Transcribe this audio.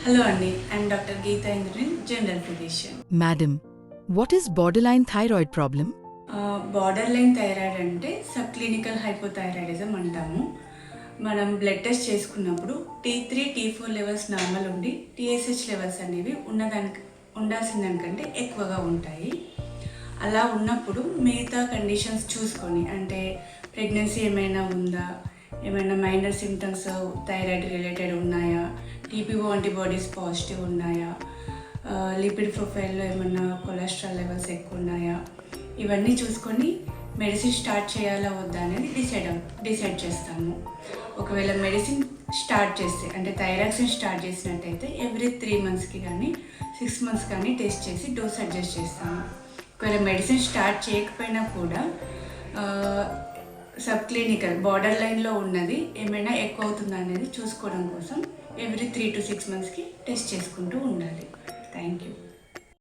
Hello Andy, I'm Dr. Geeta Indran, General Physician. Madam, what is borderline thyroid problem? Borderline thyroid అంటే sub clinical hypothyroidism అంటాము. మనం blood test చేసుకున్నప్పుడు T3, T4 levels normal ఉండి TSH levels అనేవి ఉండాల్సిన దానికంటే ఎక్కువగా ఉంటాయి. అలా ఉన్నప్పుడు మిగతా కండిషన్స్ చూసుకొని, అంటే ప్రెగ్నెన్సీ ఏమైనా ఉందా, ఏమైనా మైనర్ సిమ్టమ్స్ థైరాయిడ్ రిలేటెడ్ ఉన్నాయా, TPO యాంటీబాడీస్ పాజిటివ్ ఉన్నాయా, లిపిడ్ ప్రొఫైల్లో ఏమైనా కొలెస్ట్రాల్ లెవెల్స్ ఎక్కువ ఉన్నాయా, ఇవన్నీ చూసుకొని మెడిసిన్ స్టార్ట్ చేయాలా వద్దా అనేది డిసైడ్ చేస్తాము. ఒకవేళ మెడిసిన్ స్టార్ట్ చేస్తే, అంటే థైరాక్సిన్ స్టార్ట్ చేసినట్టయితే ఎవ్రీ 3 మంత్స్కి కానీ 6 మంత్స్ కానీ టెస్ట్ చేసి డోస్ అడ్జస్ట్ చేస్తాము. ఒకవేళ మెడిసిన్ స్టార్ట్ చేయకపోయినా కూడా సబ్ క్లినికల్ బార్డర్ లైన్లో ఉన్నది ఏమైనా ఎక్కువ అవుతుందా అనేది చూసుకోవడం కోసం ఎవ్రీ 3 to 6 మంత్స్కి టెస్ట్ చేసుకుంటూ ఉండాలి. Thank you.